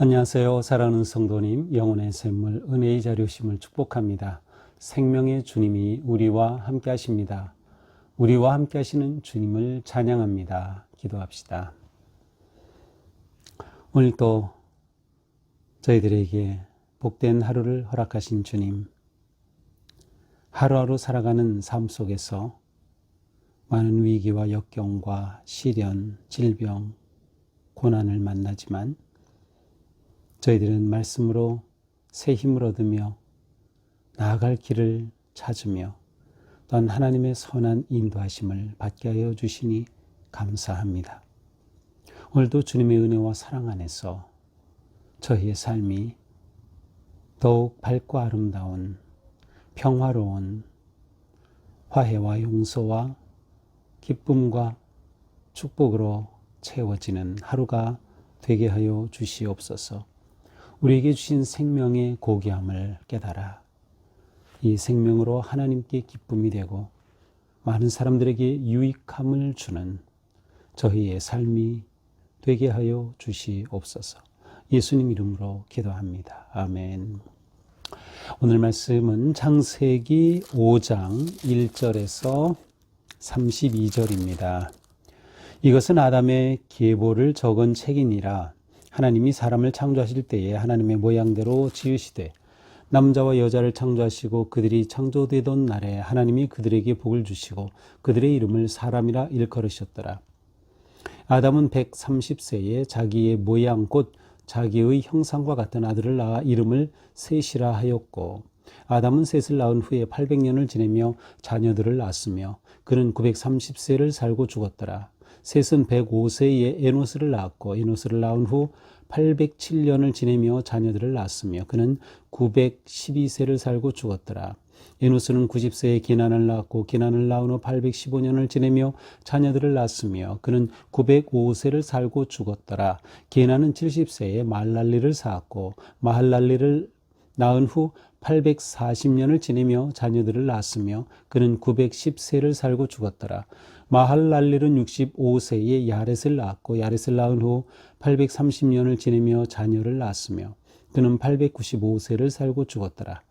안녕하세요. 사랑하는 성도님, 영혼의 샘물, 은혜의 자료심을 축복합니다. 생명의 주님이 우리와 함께 하십니다. 우리와 함께 하시는 주님을 찬양합니다. 기도합시다. 오늘도 저희들에게 복된 하루를 허락하신 주님, 하루하루 살아가는 삶 속에서 많은 위기와 역경과 시련, 질병, 고난을 만나지만 저희들은 말씀으로 새 힘을 얻으며 나아갈 길을 찾으며 또한 하나님의 선한 인도하심을 받게 하여 주시니 감사합니다. 오늘도 주님의 은혜와 사랑 안에서 저희의 삶이 더욱 밝고 아름다운 평화로운 화해와 용서와 기쁨과 축복으로 채워지는 하루가 되게 하여 주시옵소서. 우리에게 주신 생명의 고귀함을 깨달아 이 생명으로 하나님께 기쁨이 되고 많은 사람들에게 유익함을 주는 저희의 삶이 되게 하여 주시옵소서. 예수님 이름으로 기도합니다. 아멘. 오늘 말씀은 창세기 5장 1절에서 32절입니다. 이것은 아담의 계보를 적은 책이니라. 하나님이 사람을 창조하실 때에 하나님의 모양대로 지으시되 남자와 여자를 창조하시고 그들이 창조되던 날에 하나님이 그들에게 복을 주시고 그들의 이름을 사람이라 일컬으셨더라. 아담은 130세에 자기의 모양 곧 자기의 형상과 같은 아들을 낳아 이름을 셋이라 하였고 아담은 셋을 낳은 후에 800년을 지내며 자녀들을 낳았으며 그는 930세를 살고 죽었더라. 셋은 105세에 에노스를 낳았고 에노스를 낳은 후 807년을 지내며 자녀들을 낳았으며 그는 912세를 살고 죽었더라. 에노스는 90세에 게난을 낳았고 게난을 낳은 후 815년을 지내며 자녀들을 낳았으며 그는 905세를 살고 죽었더라. 게난은 70세에 마할랄리를 낳았고 마할랄리를 낳은 후 840년을 지내며 자녀들을 낳았으며 그는 910세를 살고 죽었더라. 마할랄렐은 65세에 야렛을 낳았고 야렛을 낳은 후 830년을 지내며 자녀를 낳았으며 그는 895세를 살고 죽었더라.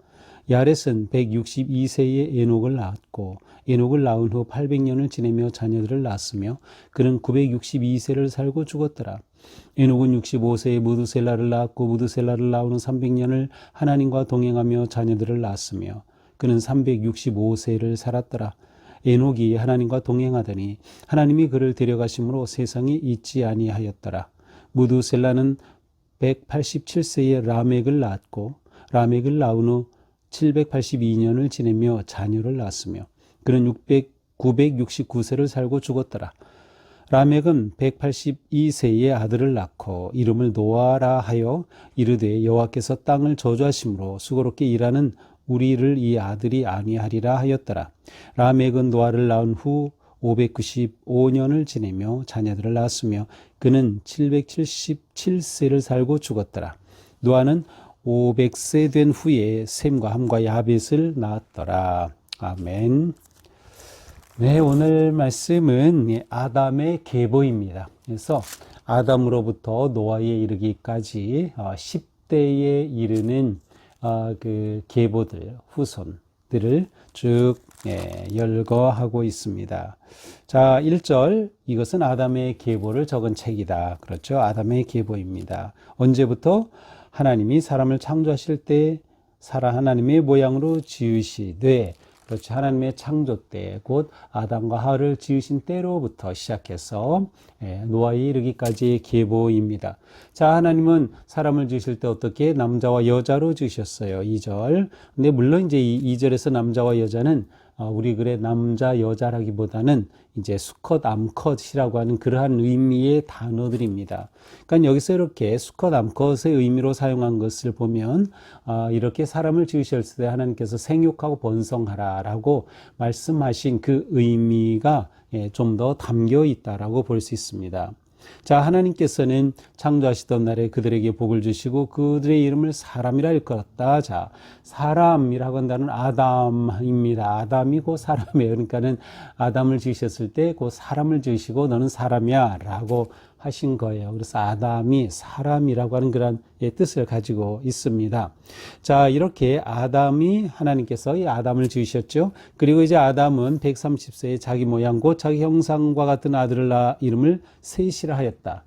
야렛은 162세에 에녹을 낳았고 에녹을 낳은 후 800년을 지내며 자녀들을 낳았으며 그는 962세를 살고 죽었더라. 에녹은 65세에 무두셀라를 낳았고 무두셀라를 낳은 후 300년을 하나님과 동행하며 자녀들을 낳았으며 그는 365세를 살았더라. 에녹이 하나님과 동행하더니 하나님이 그를 데려가심으로 세상에 있지 아니하였더라. 무두셀라는 187세에 라멕을 낳았고 라멕을 낳은 후 782년을 지내며 자녀를 낳았으며 그는 969세를 살고 죽었더라. 라멕은 182세에 아들을 낳고 이름을 노아라 하여 이르되 여호와께서 땅을 저주하심으로 수고롭게 일하는 우리를 이 아들이 아니하리라 하였더라. 라멕은 노아를 낳은 후 595년을 지내며 자녀들을 낳았으며 그는 777세를 살고 죽었더라. 노아는 500세 된 후에 셈과 함과 야벳을 낳았더라. 아멘. 네, 오늘 말씀은 아담의 계보입니다. 그래서 아담으로부터 노아에 이르기까지 10대에 이르는 그 계보들, 후손들을 쭉 열거하고 있습니다. 자, 1절, 이것은 아담의 계보를 적은 책이다. 그렇죠? 아담의 계보입니다. 언제부터? 하나님이 사람을 창조하실 때 하나님의 모양으로 지으시되, 그렇죠. 하나님의 창조 때, 곧 아담과 하와를 지으신 때로부터 시작해서 노아에 이르기까지의 계보입니다. 자, 하나님은 사람을 지으실 때 어떻게 남자와 여자로 지으셨어요. 2절. 근데 물론 이제 이 2절에서 남자와 여자는 우리 글의 남자 여자라기보다는 이제 수컷 암컷이라고 하는 그러한 의미의 단어들입니다. 그러니까 여기서 이렇게 수컷 암컷의 의미로 사용한 것을 보면 이렇게 사람을 지으셨을 때 하나님께서 생육하고 번성하라라고 말씀하신 그 의미가 좀 더 담겨 있다라고 볼 수 있습니다. 자, 하나님께서는 창조하시던 날에 그들에게 복을 주시고 그들의 이름을 사람이라 일컬었다. 자, 사람이라고 한다는 아담입니다. 아담이 고 사람이에요. 그러니까는 아담을 지으셨을 때 그 사람을 지으시고 너는 사람이야 라고 하신 거예요. 그래서 아담이 사람이라고 하는 그런 뜻을 가지고 있습니다. 자, 이렇게 아담이 하나님께서 이 아담을 지으셨죠. 그리고 이제 아담은 130세에 자기 모양 곧 자기 형상과 같은 아들을 낳아 이름을 셋이라 하였다.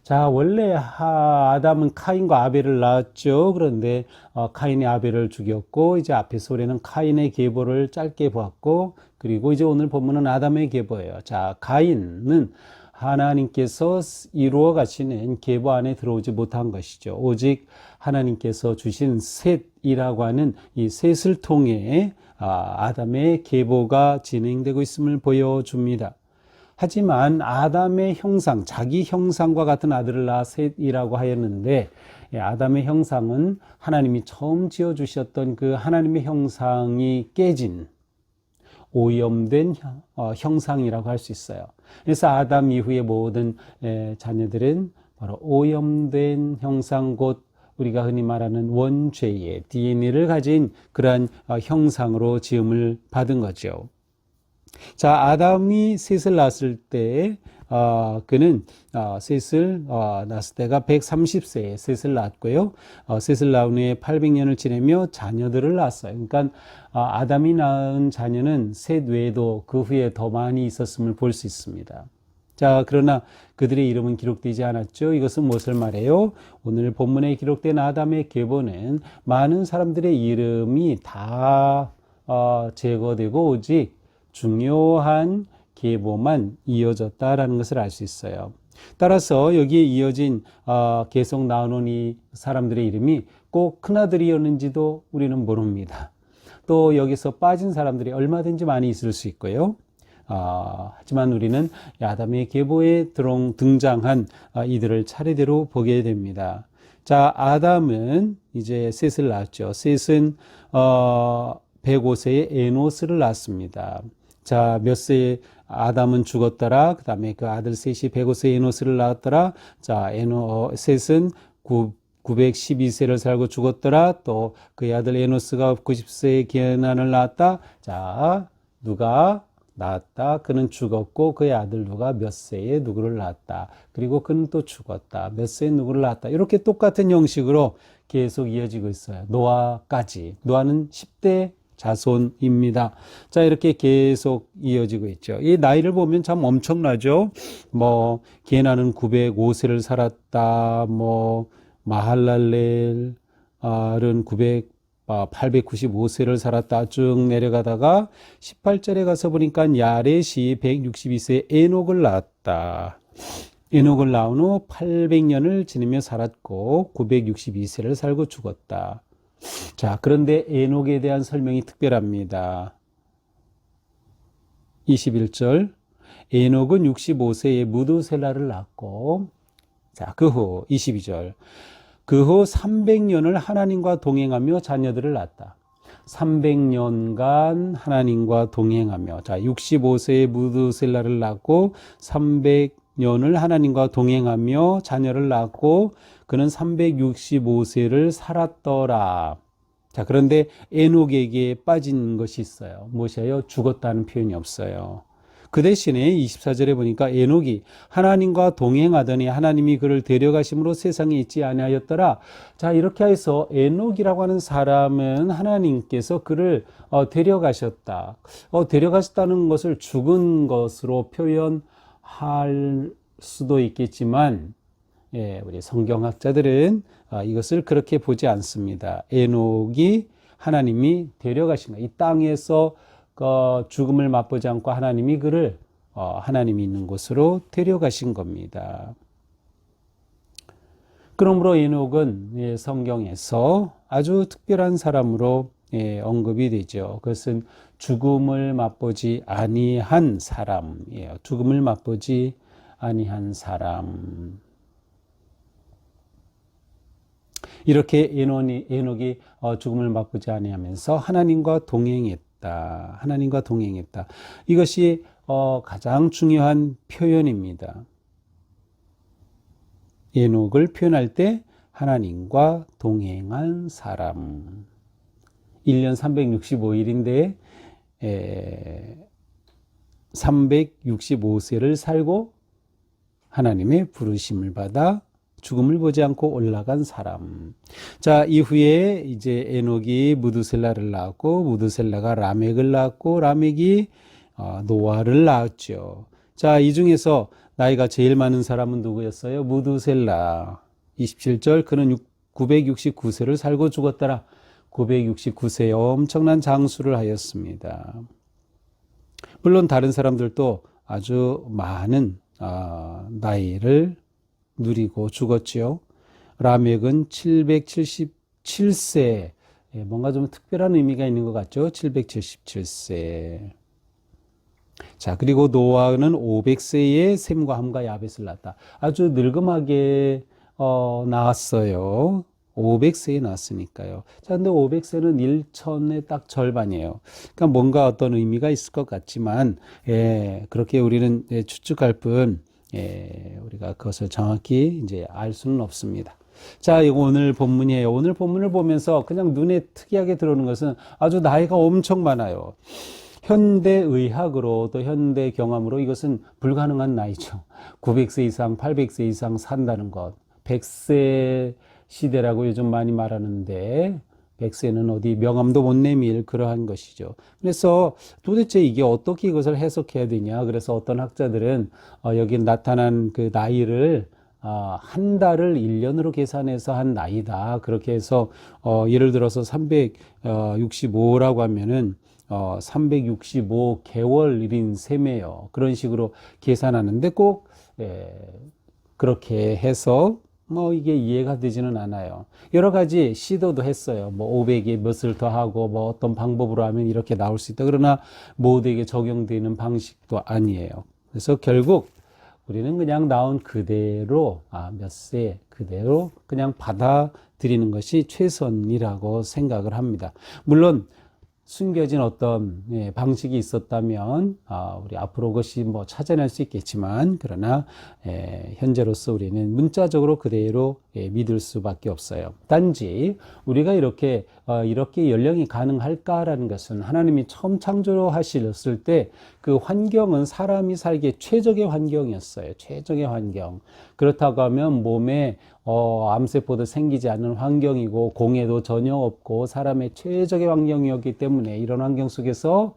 자, 원래 아담은 카인과 아벨을 낳았죠. 그런데 카인이 아벨을 죽였고 이제 앞에서 우리는 카인의 계보를 짧게 보았고 그리고 이제 오늘 본문은 아담의 계보예요. 자, 카인은 하나님께서 이루어 가시는 계보 안에 들어오지 못한 것이죠. 오직 하나님께서 주신 셋이라고 하는 이 셋을 통해 아담의 계보가 진행되고 있음을 보여줍니다. 하지만 아담의 형상, 자기 형상과 같은 아들을 낳아 셋이라고 하였는데 아담의 형상은 하나님이 처음 지어주셨던 그 하나님의 형상이 깨진 오염된 형상이라고 할 수 있어요. 그래서 아담 이후의 모든 자녀들은 바로 오염된 형상 곧 우리가 흔히 말하는 원죄의 DNA를 가진 그러한 형상으로 지음을 받은 거죠. 자, 아담이 셋을 낳았을 때 그는 셋을 낳았을 때가 130세에 셋을 낳았고요. 셋을 낳은 후에 800년을 지내며 자녀들을 낳았어요. 그러니까 아담이 낳은 자녀는 셋 외에도 그 후에 더 많이 있었음을 볼 수 있습니다. 자, 그러나 그들의 이름은 기록되지 않았죠. 이것은 무엇을 말해요? 오늘 본문에 기록된 아담의 계보는 많은 사람들의 이름이 다 제거되고 오직 중요한 계보만 이어졌다라는 것을 알 수 있어요. 따라서 여기에 이어진 계속 나오는 이 사람들의 이름이 꼭 큰아들이었는지도 우리는 모릅니다. 또 여기서 빠진 사람들이 얼마든지 많이 있을 수 있고요. 하지만 우리는 아담의 계보에 등장한 이들을 차례대로 보게 됩니다. 자, 아담은 이제 셋을 낳았죠. 셋은 105세에 에노스를 낳았습니다. 자, 몇 세에 아담은 죽었더라. 그 다음에 그 아들 셋이 105세에 에노스를 낳았더라. 자, 셋은 912세를 살고 죽었더라. 또 그의 아들 에노스가 90세에 게난을 낳았다. 자, 누가 낳았다. 그는 죽었고 그의 아들 누가 몇 세에 누구를 낳았다. 그리고 그는 또 죽었다. 몇 세에 누구를 낳았다. 이렇게 똑같은 형식으로 계속 이어지고 있어요. 노아까지. 노아는 10대 자손입니다. 자, 이렇게 계속 이어지고 있죠. 이 나이를 보면 참 엄청나죠. 게나는 905세를 살았다. 마할랄렐은 895세를 살았다. 쭉 내려가다가 18절에 가서 보니까 야렛이 162세에 에녹을 낳았다. 에녹을 낳은 후 800년을 지내며 살았고 962세를 살고 죽었다. 자, 그런데 에녹에 대한 설명이 특별합니다. 21절 에녹은 65세에 무두셀라를 낳았고 자, 그 후 22절 그 후 300년을 하나님과 동행하며 자녀들을 낳았다. 300년간 하나님과 동행하며 자, 65세에 무두셀라를 낳고 300년을 하나님과 동행하며 자녀를 낳고 그는 365세를 살았더라. 자, 그런데 에녹에게 빠진 것이 있어요. 무엇이에요? 죽었다는 표현이 없어요. 그 대신에 24절에 보니까 에녹이 하나님과 동행하더니 하나님이 그를 데려가심으로 세상에 있지 아니하였더라. 자, 이렇게 해서 에녹이라고 하는 사람은 하나님께서 그를 데려가셨다. 데려가셨다는 것을 죽은 것으로 표현할 수도 있겠지만 우리 성경학자들은 이것을 그렇게 보지 않습니다. 에녹이 하나님이 데려가신 거예요. 이 땅에서 죽음을 맛보지 않고 하나님이 그를 하나님이 있는 곳으로 데려가신 겁니다. 그러므로 에녹은 성경에서 아주 특별한 사람으로 언급이 되죠. 그것은 죽음을 맛보지 아니한 사람이에요. 죽음을 맛보지 아니한 사람. 이렇게 에녹이 죽음을 맛보지 아니하면서 하나님과 동행했다. 하나님과 동행했다. 이것이 가장 중요한 표현입니다. 에녹을 표현할 때 하나님과 동행한 사람. 1년 365일인데 365세를 살고 하나님의 부르심을 받아 죽음을 보지 않고 올라간 사람. 자, 이후에 이제 에녹이 무두셀라를 낳았고, 무두셀라가 라멕을 낳았고, 라멕이 노아를 낳았죠. 자, 이 중에서 나이가 제일 많은 사람은 누구였어요? 무두셀라. 27절, 그는 969세를 살고 죽었더라. 969세에 엄청난 장수를 하였습니다. 물론 다른 사람들도 아주 많은 나이를 누리고 죽었지요. 라멕은 777세, 뭔가 좀 특별한 의미가 있는 것 같죠? 777세. 자, 그리고 노아는 500세에 셈과 함과 야벳을 낳았다. 아주 늙음하게 낳았어요. 500세에 낳았으니까요. 자, 근데 500세는 1천의 딱 절반이에요. 그러니까 뭔가 어떤 의미가 있을 것 같지만, 그렇게 우리는 추측할 뿐, 우리가 그것을 정확히 이제 알 수는 없습니다. 자, 이거 오늘 본문이에요. 오늘 본문을 보면서 그냥 눈에 특이하게 들어오는 것은 아주 나이가 엄청 많아요. 현대 의학으로 또 현대 경험으로 이것은 불가능한 나이죠. 900세 이상, 800세 이상 산다는 것. 100세 시대라고 요즘 많이 말하는데 100세는 어디 명함도 못 내밀 그러한 것이죠. 그래서 도대체 이게 어떻게 이것을 해석해야 되냐. 그래서 어떤 학자들은 여기 나타난 그 나이를 한 달을 1년으로 계산해서 한 나이다. 그렇게 해서 예를 들어서 365라고 하면은 365개월인 셈이에요. 그런 식으로 계산하는데 꼭 그렇게 해서 이게 이해가 되지는 않아요. 여러 가지 시도도 했어요. 500에 몇을 더하고 어떤 방법으로 하면 이렇게 나올 수 있다. 그러나 모두에게 적용되는 방식도 아니에요. 그래서 결국 우리는 그냥 나온 그대로 몇 세 그대로 그냥 받아들이는 것이 최선이라고 생각을 합니다. 물론 숨겨진 어떤 방식이 있었다면 우리 앞으로 그것이 찾아낼 수 있겠지만 그러나 현재로서 우리는 문자적으로 그대로 믿을 수밖에 없어요. 단지 우리가 이렇게 연령이 가능할까라는 것은 하나님이 처음 창조하셨을 때 그 환경은 사람이 살기에 최적의 환경이었어요. 최적의 환경. 그렇다고 하면 몸에 암세포도 생기지 않는 환경이고 공해도 전혀 없고 사람의 최적의 환경이었기 때문에 이런 환경 속에서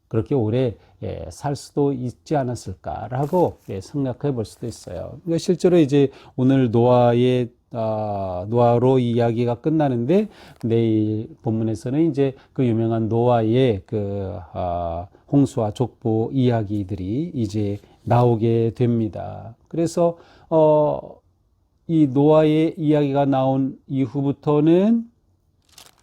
그렇게 오래 살 수도 있지 않았을까라고 생각해 볼 수도 있어요. 실제로 이제 오늘 노아로 이야기가 끝나는데 내일 본문에서는 이제 그 유명한 노아의 홍수와 족보 이야기들이 이제 나오게 됩니다. 그래서 이 노아의 이야기가 나온 이후부터는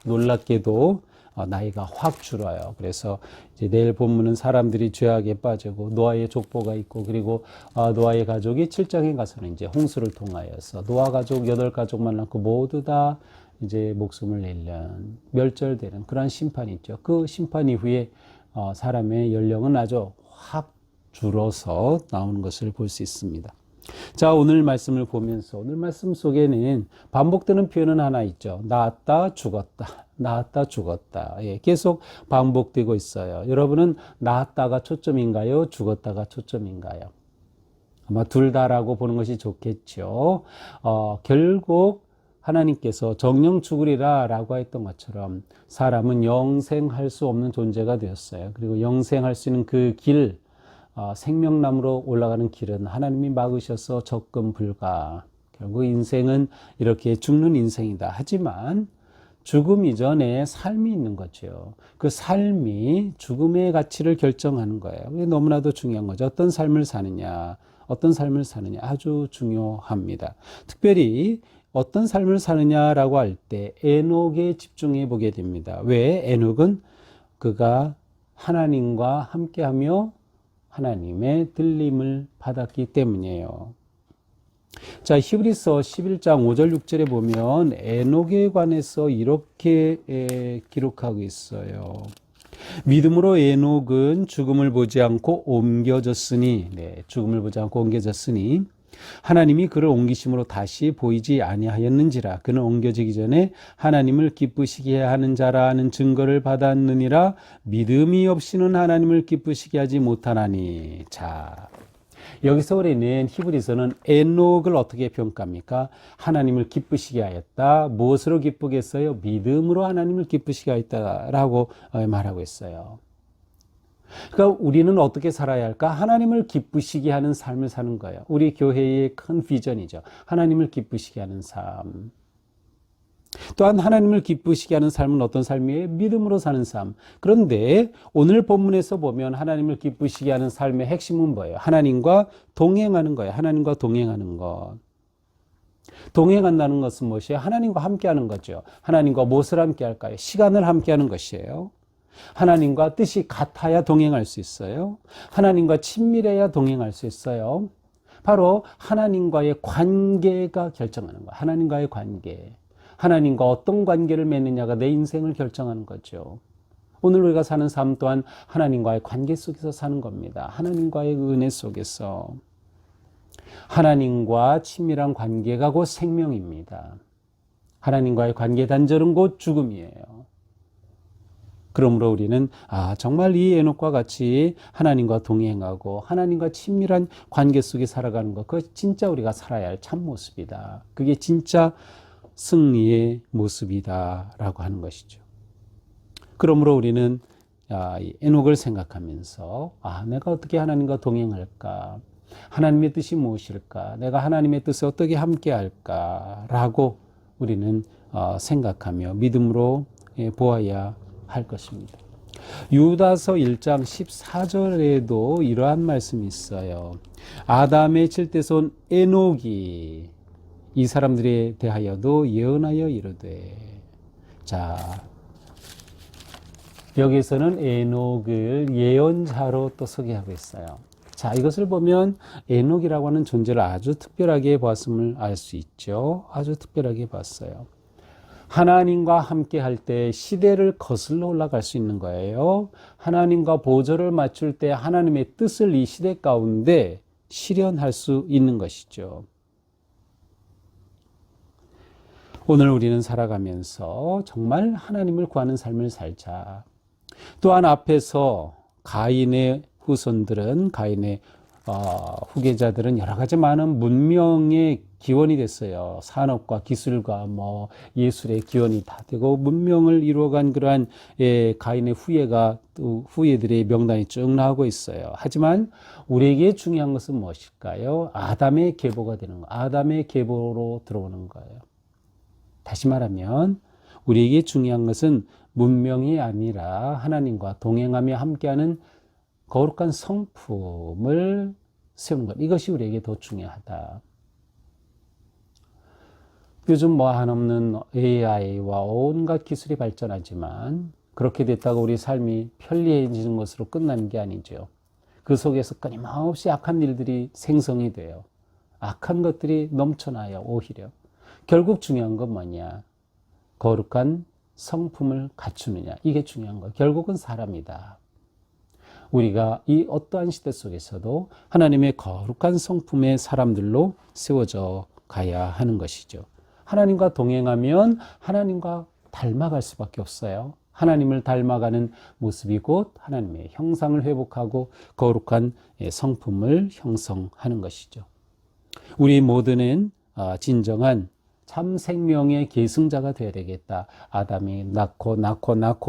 놀랍게도 나이가 확 줄어요. 그래서 이제 내일 본문은 사람들이 죄악에 빠지고 노아의 족보가 있고 그리고 노아의 가족이 7장에 가서는 이제 홍수를 통하여서 노아 가족 8가족만 낳고 모두 다 이제 목숨을 잃는 멸절되는 그런 심판이 있죠. 그 심판 이후에 사람의 연령은 아주 확 줄어서 나오는 것을 볼 수 있습니다. 자, 오늘 말씀을 보면서 오늘 말씀 속에는 반복되는 표현은 하나 있죠. 낳았다, 죽었다. 낳았다, 죽었다. 계속 반복되고 있어요. 여러분은 낳았다가 초점인가요? 죽었다가 초점인가요? 아마 둘 다라고 보는 것이 좋겠죠. 결국 하나님께서 정령 죽으리라 라고 했던 것처럼 사람은 영생할 수 없는 존재가 되었어요. 그리고 영생할 수 있는 그 길, 생명나무로 올라가는 길은 하나님이 막으셔서 접근 불가. 결국 인생은 이렇게 죽는 인생이다. 하지만 죽음 이전에 삶이 있는 거죠. 그 삶이 죽음의 가치를 결정하는 거예요. 이게 너무나도 중요한 거죠. 어떤 삶을 사느냐 아주 중요합니다. 특별히 어떤 삶을 사느냐라고 할 때 에녹에 집중해 보게 됩니다. 왜? 에녹은 그가 하나님과 함께하며 하나님의 들림을 받았기 때문이에요. 자, 히브리서 11장 5절 6절에 보면 에녹에 관해서 이렇게 기록하고 있어요. 믿음으로 에녹은 죽음을 보지 않고 옮겨졌으니, 죽음을 보지 않고 옮겨졌으니 하나님이 그를 옮기심으로 다시 보이지 아니하였는지라. 그는 옮겨지기 전에 하나님을 기쁘시게 하는 자라는 증거를 받았느니라. 믿음이 없이는 하나님을 기쁘시게 하지 못하나니. 자, 여기서 우리는 히브리서는 에녹을 어떻게 평가합니까? 하나님을 기쁘시게 하였다. 무엇으로 기쁘게 했어요? 믿음으로 하나님을 기쁘시게 하였다라고 말하고 있어요. 그러니까 우리는 어떻게 살아야 할까? 하나님을 기쁘시게 하는 삶을 사는 거예요. 우리 교회의 큰 비전이죠. 하나님을 기쁘시게 하는 삶. 또한 하나님을 기쁘시게 하는 삶은 어떤 삶이에요? 믿음으로 사는 삶. 그런데 오늘 본문에서 보면 하나님을 기쁘시게 하는 삶의 핵심은 뭐예요? 하나님과 동행하는 거예요. 하나님과 동행하는 것. 동행한다는 것은 무엇이에요? 하나님과 함께하는 거죠. 하나님과 무엇을 함께할까요? 시간을 함께하는 것이에요. 하나님과 뜻이 같아야 동행할 수 있어요. 하나님과 친밀해야 동행할 수 있어요. 바로 하나님과의 관계가 결정하는 거예요. 하나님과의 관계. 하나님과 어떤 관계를 맺느냐가 내 인생을 결정하는 거죠. 오늘 우리가 사는 삶 또한 하나님과의 관계 속에서 사는 겁니다. 하나님과의 은혜 속에서. 하나님과 친밀한 관계가 곧 생명입니다. 하나님과의 관계 단절은 곧 죽음이에요. 그러므로 우리는 정말 이 에녹과 같이 하나님과 동행하고 하나님과 친밀한 관계 속에 살아가는 것, 그것이 진짜 우리가 살아야 할 참 모습이다. 그게 진짜 승리의 모습이다라고 하는 것이죠. 그러므로 우리는 이 에녹을 생각하면서 내가 어떻게 하나님과 동행할까? 하나님의 뜻이 무엇일까? 내가 하나님의 뜻에 어떻게 함께할까라고 우리는 생각하며 믿음으로 보아야 할 것입니다. 유다서 1장 14절에도 이러한 말씀이 있어요. 아담의 7대손 에녹이 이 사람들에 대하여도 예언하여 이르되. 자, 여기서는 에녹을 예언자로 또 소개하고 있어요. 자, 이것을 보면 에녹이라고 하는 존재를 아주 특별하게 보았음을 알 수 있죠. 아주 특별하게 봤어요. 하나님과 함께 할 때 시대를 거슬러 올라갈 수 있는 거예요. 하나님과 보조를 맞출 때 하나님의 뜻을 이 시대 가운데 실현할 수 있는 것이죠. 오늘 우리는 살아가면서 정말 하나님을 구하는 삶을 살자. 또한 앞에서 가인의 후손들은, 가인의 후계자들은 여러 가지 많은 문명의 기원이 됐어요. 산업과 기술과 예술의 기원이 다 되고 문명을 이루어간 그러한 가인의 후예가 또 후예들의 명단이 쭉 나오고 있어요. 하지만 우리에게 중요한 것은 무엇일까요? 아담의 계보가 되는 거, 아담의 계보로 들어오는 거예요. 다시 말하면 우리에게 중요한 것은 문명이 아니라 하나님과 동행하며 함께하는 거룩한 성품을 세우는 것. 이것이 우리에게 더 중요하다. 요즘 한없는 AI와 온갖 기술이 발전하지만 그렇게 됐다고 우리 삶이 편리해지는 것으로 끝나는 게 아니죠. 그 속에서 끊임없이 악한 일들이 생성이 돼요. 악한 것들이 넘쳐나요. 오히려. 결국 중요한 건 뭐냐? 거룩한 성품을 갖추느냐. 이게 중요한 거. 결국은 사람이다. 우리가 이 어떠한 시대 속에서도 하나님의 거룩한 성품의 사람들로 세워져 가야 하는 것이죠. 하나님과 동행하면 하나님과 닮아갈 수밖에 없어요. 하나님을 닮아가는 모습이 곧 하나님의 형상을 회복하고 거룩한 성품을 형성하는 것이죠. 우리 모두는 진정한 참 생명의 계승자가 되어야 되겠다. 아담이 낳고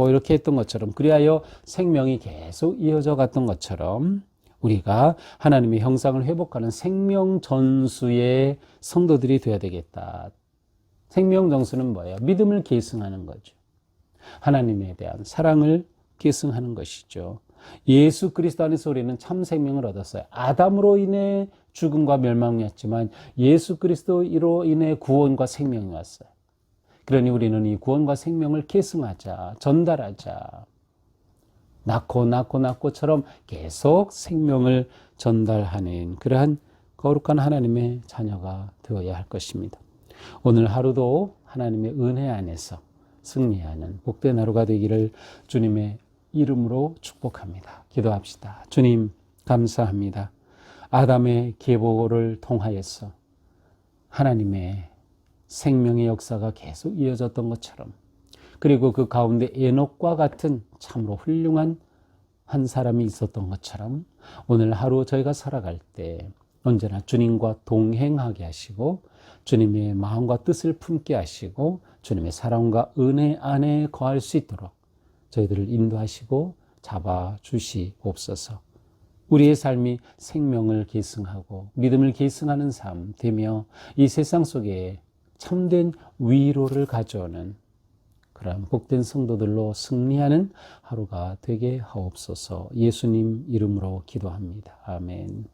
이렇게 했던 것처럼, 그리하여 생명이 계속 이어져 갔던 것처럼 우리가 하나님의 형상을 회복하는 생명 전수의 성도들이 되어야 되겠다. 생명 전수는 뭐예요? 믿음을 계승하는 거죠. 하나님에 대한 사랑을 계승하는 것이죠. 예수 그리스도 안에서 우리는 참 생명을 얻었어요. 아담으로 인해 죽음과 멸망이었지만 예수 그리스도로 인해 구원과 생명이 왔어요. 그러니 우리는 이 구원과 생명을 계승하자, 전달하자. 낳고처럼 계속 생명을 전달하는 그러한 거룩한 하나님의 자녀가 되어야 할 것입니다. 오늘 하루도 하나님의 은혜 안에서 승리하는 복된 하루가 되기를 주님의 이름으로 축복합니다. 기도합시다. 주님, 감사합니다. 아담의 계보를 통하여서 하나님의 생명의 역사가 계속 이어졌던 것처럼, 그리고 그 가운데 에녹과 같은 참으로 훌륭한 한 사람이 있었던 것처럼, 오늘 하루 저희가 살아갈 때 언제나 주님과 동행하게 하시고 주님의 마음과 뜻을 품게 하시고 주님의 사랑과 은혜 안에 거할 수 있도록 저희들을 인도하시고 잡아주시옵소서. 우리의 삶이 생명을 계승하고 믿음을 계승하는 삶 되며 이 세상 속에 참된 위로를 가져오는 그러한 복된 성도들로 승리하는 하루가 되게 하옵소서. 예수님 이름으로 기도합니다. 아멘.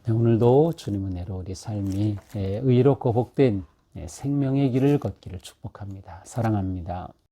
네, 오늘도 주님 은혜로 우리 삶이 의롭고 복된 생명의 길을 걷기를 축복합니다. 사랑합니다.